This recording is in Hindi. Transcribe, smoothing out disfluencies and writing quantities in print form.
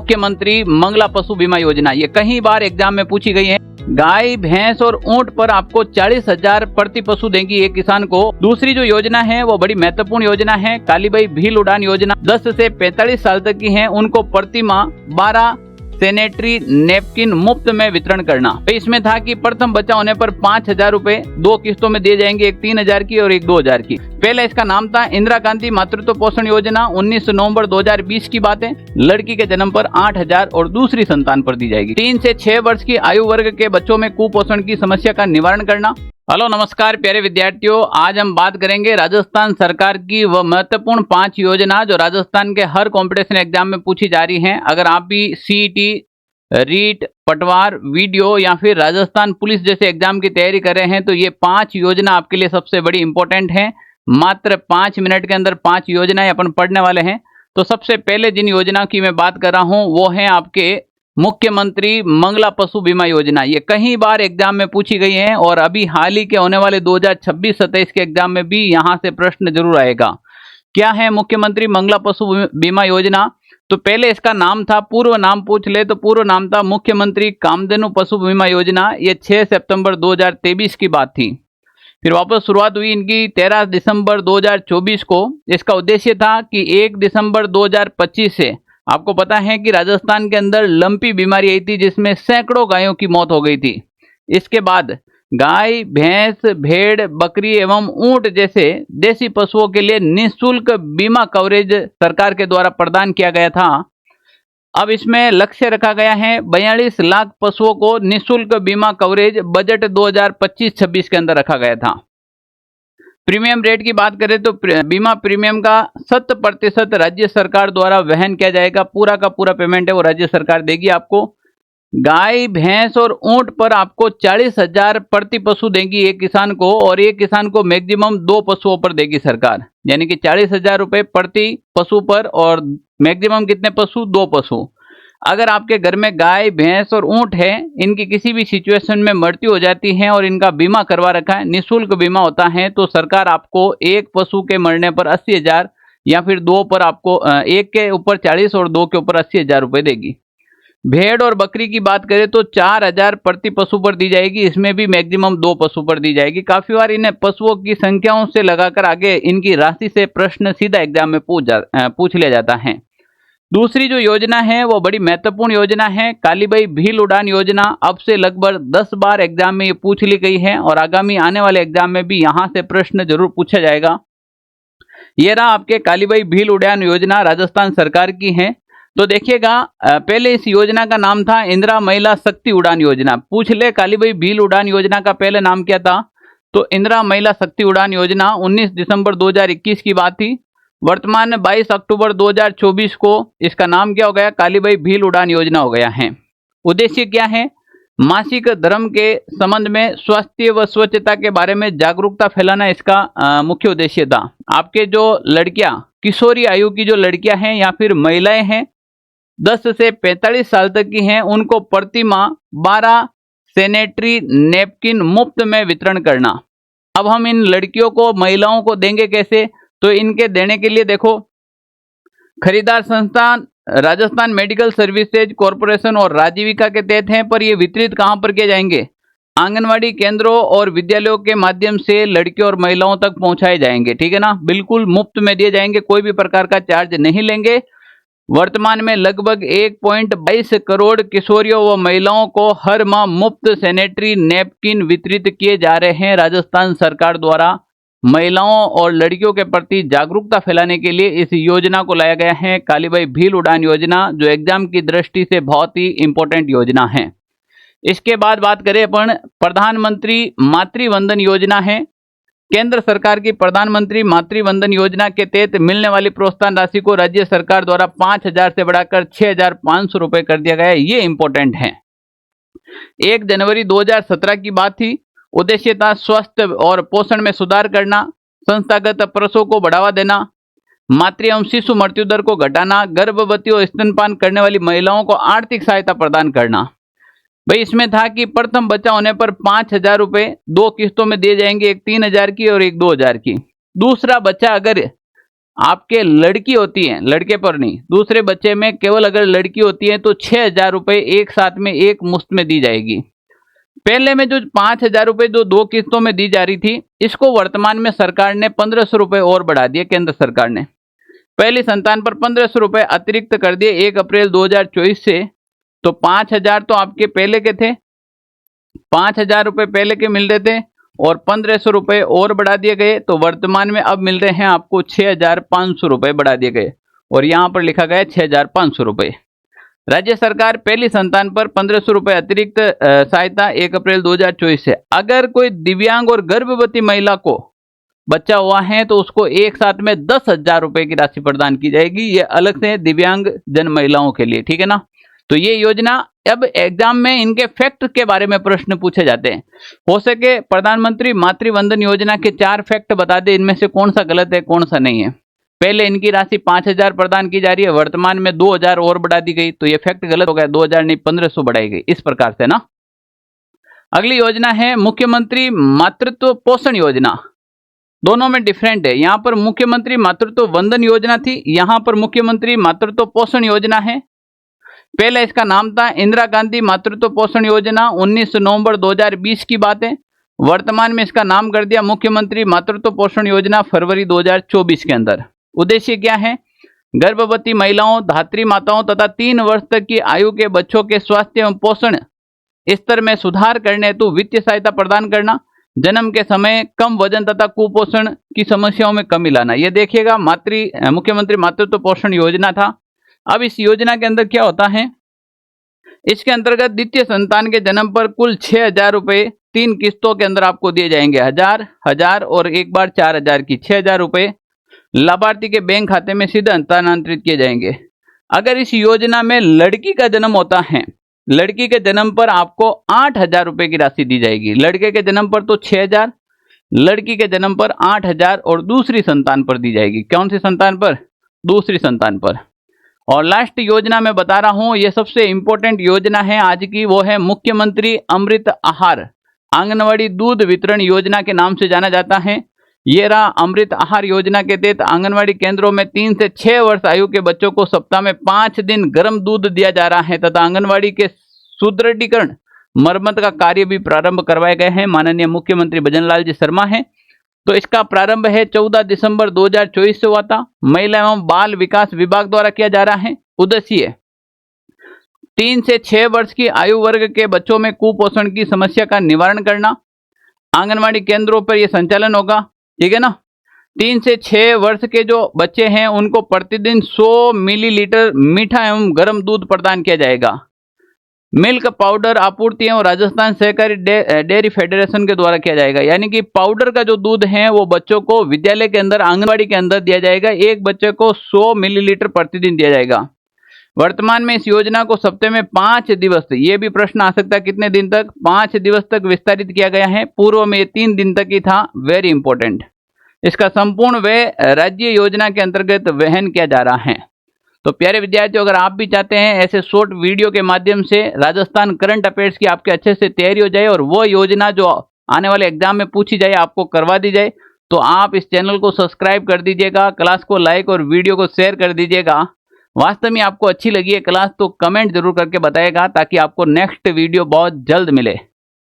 मुख्यमंत्री मंगला पशु बीमा योजना, ये कई बार एग्जाम में पूछी गई है। गाय, भैंस और ऊंट पर आपको 40,000 प्रति पशु देंगी एक किसान को। दूसरी जो योजना है वो बड़ी महत्वपूर्ण योजना है, कालीबाई भील उड़ान योजना। 10 से 45 साल तक की है, उनको प्रति माह 12 सैनिटरी नैपकिन मुफ्त में वितरण करना। इसमें था कि प्रथम बच्चा होने पर 5,000 रुपए 2 किस्तों में दिए जाएंगे, एक 3,000 की और एक 2,000 की। पहले इसका नाम था इंदिरा गांधी मातृत्व पोषण योजना। 19 नवंबर 2020 की बात है। लड़की के जन्म पर 8,000 और दूसरी संतान पर दी जाएगी। 3 से 6 वर्ष की आयु वर्ग के बच्चों में कुपोषण की समस्या का निवारण करना। हेलो नमस्कार प्यारे विद्यार्थियों, आज हम बात करेंगे राजस्थान सरकार की वह महत्वपूर्ण 5 योजना जो राजस्थान के हर कंपटीशन एग्जाम में पूछी जा रही हैं। अगर आप भी सीईटी, रीट, पटवार, वीडियो या फिर राजस्थान पुलिस जैसे एग्जाम की तैयारी कर रहे हैं तो ये 5 योजना आपके लिए सबसे बड़ी इंपॉर्टेंट है। मात्र 5 मिनट के अंदर 5 योजनाएं अपन पढ़ने वाले हैं। तो सबसे पहले जिन योजना की मैं बात कर रहा हूं वो है आपके मुख्यमंत्री मंगला पशु बीमा योजना। ये कई बार एग्जाम में पूछी गई है और अभी हाल ही के होने वाले 2026-27 के एग्जाम में भी यहां से प्रश्न जरूर आएगा। क्या है मुख्यमंत्री मंगला पशु बीमा योजना? तो पहले इसका नाम था, पूर्व नाम पूछ ले तो पूर्व नाम था मुख्यमंत्री कामधेनु पशु बीमा योजना। ये 6 सितंबर 2023 की बात थी। फिर वापस शुरुआत हुई इनकी 13 दिसंबर 2024 को। इसका उद्देश्य था कि 1 दिसंबर 2025 से आपको पता है कि राजस्थान के अंदर लंपी बीमारी आई थी जिसमें सैकड़ों गायों की मौत हो गई थी। इसके बाद गाय, भैंस, भेड़, बकरी एवं ऊंट जैसे देसी पशुओं के लिए निःशुल्क बीमा कवरेज सरकार के द्वारा प्रदान किया गया था। अब इसमें लक्ष्य रखा गया है 42 लाख पशुओं को निःशुल्क बीमा कवरेज बजट 2025-26 के अंदर रखा गया था। प्रीमियम रेट की बात करें तो बीमा प्रीमियम का 100% राज्य सरकार द्वारा वहन किया जाएगा। पूरा का पूरा पेमेंट है वो राज्य सरकार देगी आपको। गाय, भैंस और ऊंट पर आपको 40,000 प्रति पशु देगी एक किसान को, और एक किसान को मैक्सिमम 2 पशुओं पर देगी सरकार। यानी कि 40,000 रुपए प्रति पशु पर और मैक्सिमम कितने पशु? 2 पशु। अगर आपके घर में गाय, भैंस और ऊंट है, इनकी किसी भी सिचुएशन में मृत्यु हो जाती है और इनका बीमा करवा रखा है, निःशुल्क बीमा होता है, तो सरकार आपको एक पशु के मरने पर 80,000 या फिर 2 पर आपको एक के ऊपर 40 और 2 के ऊपर 80,000 रुपए देगी। भेड़ और बकरी की बात करें तो 4,000 प्रति पशु पर दी जाएगी। इसमें भी मैक्सिमम 2 पशु पर दी जाएगी। काफी बार इन्हें पशुओं की संख्याओं से लगाकर आगे इनकी राशि से प्रश्न सीधा एग्जाम में पूछ लिया जाता है। दूसरी जो योजना है वो बड़ी महत्वपूर्ण योजना है, कालीबाई भील उड़ान योजना। अब से लगभग 10 बार एग्जाम में ये पूछ ली गई है और आगामी आने वाले एग्जाम में भी यहां से प्रश्न जरूर पूछा जाएगा। ये रहा आपके कालीबाई भील उड़ान योजना, राजस्थान सरकार की है। तो देखिएगा, पहले इस योजना का नाम था इंदिरा महिला शक्ति उड़ान योजना। पूछ ले कालीबाई भील उड़ान योजना का पहले नाम क्या था? तो इंदिरा महिला शक्ति उड़ान योजना। 19 दिसंबर 2021 की बात थी। वर्तमान में 22 अक्टूबर 2024 को इसका नाम क्या हो गया? कालीबाई भील उड़ान योजना हो गया है। उद्देश्य क्या है? मासिक धर्म के संबंध में स्वास्थ्य व स्वच्छता के बारे में जागरूकता फैलाना इसका मुख्य उद्देश्य था। आपके जो लड़कियां, किशोरी आयु की जो लड़कियां हैं या फिर महिलाएं हैं 10 से 45 साल तक की हैं, उनको प्रति माह 12 सैनिटरी नैपकिन मुफ्त में वितरण करना। अब हम इन लड़कियों को, महिलाओं को देंगे कैसे? तो इनके देने के लिए देखो, खरीदार संस्थान राजस्थान मेडिकल सर्विसेज कॉरपोरेशन और राजीविका के तहत हैं, पर ये वितरित कहां पर किए जाएंगे? आंगनवाड़ी केंद्रों और विद्यालयों के माध्यम से लड़कियों और महिलाओं तक पहुंचाए जाएंगे। ठीक है ना, बिल्कुल मुफ्त में दिए जाएंगे, कोई भी प्रकार का चार्ज नहीं लेंगे। वर्तमान में लगभग 1.22 करोड़ किशोरियों व महिलाओं को हर माह मुफ्त सैनिटरी नैपकिन वितरित किए जा रहे हैं राजस्थान सरकार द्वारा। महिलाओं और लड़कियों के प्रति जागरूकता फैलाने के लिए इस योजना को लाया गया है, कालीबाई भील उड़ान योजना, जो एग्जाम की दृष्टि से बहुत ही इंपॉर्टेंट योजना है। इसके बाद बात करें अपन प्रधानमंत्री मातृवंदन योजना है। केंद्र सरकार की प्रधानमंत्री मातृवंदन योजना के तहत मिलने वाली प्रोत्साहन राशि को राज्य सरकार द्वारा 5,000 से बढ़ाकर 6,500 रुपए कर दिया गया है। ये इंपॉर्टेंट है। 1 जनवरी 2017 की बात थी। उद्देश्य था स्वास्थ्य और पोषण में सुधार करना, संस्थागत प्रसव को बढ़ावा देना, मातृ एवं शिशु मृत्यु दर को घटाना, गर्भवती और स्तनपान करने वाली महिलाओं को आर्थिक सहायता प्रदान करना। भाई इसमें था कि प्रथम बच्चा होने पर 5,000 रुपए 2 किस्तों में दिए जाएंगे, एक 3,000 की और एक 2,000 की। दूसरा बच्चा अगर आपके लड़की होती है, लड़के पर नहीं, दूसरे बच्चे में केवल अगर लड़की होती है तो 6,000 रुपए एक साथ में एक मुश्त में दी जाएगी। पहले में जो 5,000 रुपए जो 2 किस्तों में दी जा रही थी, इसको वर्तमान में सरकार ने 1,500 रुपए और बढ़ा दिए। केंद्र सरकार ने पहली संतान पर 1,500 रुपए अतिरिक्त कर दिए 1 अप्रैल 2024 से। तो 5,000 तो आपके पहले के थे, 5,000 रुपए पहले के मिल रहे थे और 1,500 रुपए और बढ़ा दिए गए। तो वर्तमान में अब मिल रहे हैं आपको 6,500 रुपए बढ़ा दिए गए और यहां पर लिखा गया 6,500 रुपए। राज्य सरकार पहली संतान पर 1,500 रुपए अतिरिक्त सहायता 1 अप्रैल 2024 से। अगर कोई दिव्यांग और गर्भवती महिला को बच्चा हुआ है तो उसको एक साथ में 10,000 रुपए की राशि प्रदान की जाएगी। ये अलग से दिव्यांग जन महिलाओं के लिए, ठीक है ना। तो ये योजना, अब एग्जाम में इनके फैक्ट के बारे में प्रश्न पूछे जाते हैं। हो सके प्रधानमंत्री मातृ वंदन योजना के 4 फैक्ट बता दे, इनमें से कौन सा गलत है कौन सा नहीं है। पहले इनकी राशि 5,000 प्रदान की जा रही है, वर्तमान में 2,000 और बढ़ा दी गई, तो ये फैक्ट गलत हो गया। 2,000 नहीं 1,500 बढ़ाई गई, इस प्रकार से ना। अगली योजना है मुख्यमंत्री मातृत्व पोषण योजना। दोनों में डिफरेंट है। यहां पर मुख्यमंत्री मातृत्व वंदन योजना थी, यहां पर मुख्यमंत्री मातृत्व पोषण योजना है। पहले इसका नाम था इंदिरा गांधी मातृत्व पोषण योजना, 19 नवंबर 2020 की बात है। वर्तमान में इसका नाम कर दिया मुख्यमंत्री मातृत्व पोषण योजना फरवरी 2024 के अंदर। उद्देश्य क्या है? गर्भवती महिलाओं, धात्री माताओं तथा 3 वर्ष तक की आयु के बच्चों के स्वास्थ्य एवं पोषण स्तर में सुधार करने हेतु वित्तीय सहायता प्रदान करना, जन्म के समय कम वजन तथा कुपोषण की समस्याओं में कमी लाना। यह देखिएगा मुख्यमंत्री मातृत्व पोषण योजना था। अब इस योजना के अंदर क्या होता है, इसके अंतर्गत द्वितीय संतान के जन्म पर कुल 6,000 रुपए 3 किस्तों के अंदर आपको दिए जाएंगे। 1,000 और एक बार 4,000 की 6,000 रुपए लाभार्थी के बैंक खाते में सीधे हस्तांतरित किए जाएंगे। अगर इस योजना में लड़की का जन्म होता है, लड़की के जन्म पर आपको 8,000 रुपए की राशि दी जाएगी। लड़के के जन्म पर तो 6,000, लड़की के जन्म पर 8,000 और दूसरी संतान पर दी जाएगी। कौन सी संतान पर? दूसरी संतान पर। और लास्ट योजना मैं बता रहा हूं, यह सबसे इंपॉर्टेंट योजना है आज की, वो है मुख्यमंत्री अमृत आहार आंगनवाड़ी दूध वितरण योजना के नाम से जाना जाता है। ये रहा अमृत आहार योजना के तहत आंगनवाड़ी केंद्रों में 3 से 6 वर्ष आयु के बच्चों को सप्ताह में 5 दिन गर्म दूध दिया जा रहा है तथा आंगनवाड़ी के सुदृढ़ीकरण मरम्मत का कार्य भी प्रारंभ करवाए गए हैं। माननीय मुख्यमंत्री भजनलाल जी शर्मा हैं। तो इसका प्रारंभ है 14 दिसंबर 2024 से हुआ था। महिला एवं बाल विकास विभाग द्वारा किया जा रहा है। उद्देश्य 3 से 6 वर्ष की आयु वर्ग के बच्चों में कुपोषण की समस्या का निवारण करना। आंगनवाड़ी केंद्रों पर यह संचालन होगा, ठीक है ना। 3 से 6 वर्ष के जो बच्चे हैं उनको प्रतिदिन 100 मिलीलीटर मीठा एवं गर्म दूध प्रदान किया जाएगा। मिल्क पाउडर आपूर्ति एवं राजस्थान सहकारी डेयरी फेडरेशन के द्वारा किया जाएगा। यानी कि पाउडर का जो दूध है वो बच्चों को विद्यालय के अंदर आंगनबाड़ी के अंदर दिया जाएगा। एक बच्चे को 100 मिलीलीटर प्रतिदिन दिया जाएगा। वर्तमान में इस योजना को सप्ताह में 5 दिवस, ये भी प्रश्न आ सकता है कितने दिन तक, 5 दिवस तक विस्तारित किया गया है। पूर्व में 3 दिन तक ही था। Very important. इसका संपूर्ण व्यय राज्य योजना के अंतर्गत वहन किया जा रहा है। तो प्यारे विद्यार्थियों, अगर आप भी चाहते हैं ऐसे शॉर्ट वीडियो के माध्यम से राजस्थान करंट अफेयर्स की आपके अच्छे से तैयारी हो जाए और वो योजना जो आने वाले एग्जाम में पूछी जाए आपको करवा दी जाए, तो आप इस चैनल को सब्सक्राइब कर दीजिएगा, क्लास को लाइक और वीडियो को शेयर कर दीजिएगा। वास्तव में आपको अच्छी लगी है क्लास तो कमेंट जरूर करके बताइएगा ताकि आपको नेक्स्ट वीडियो बहुत जल्द मिले।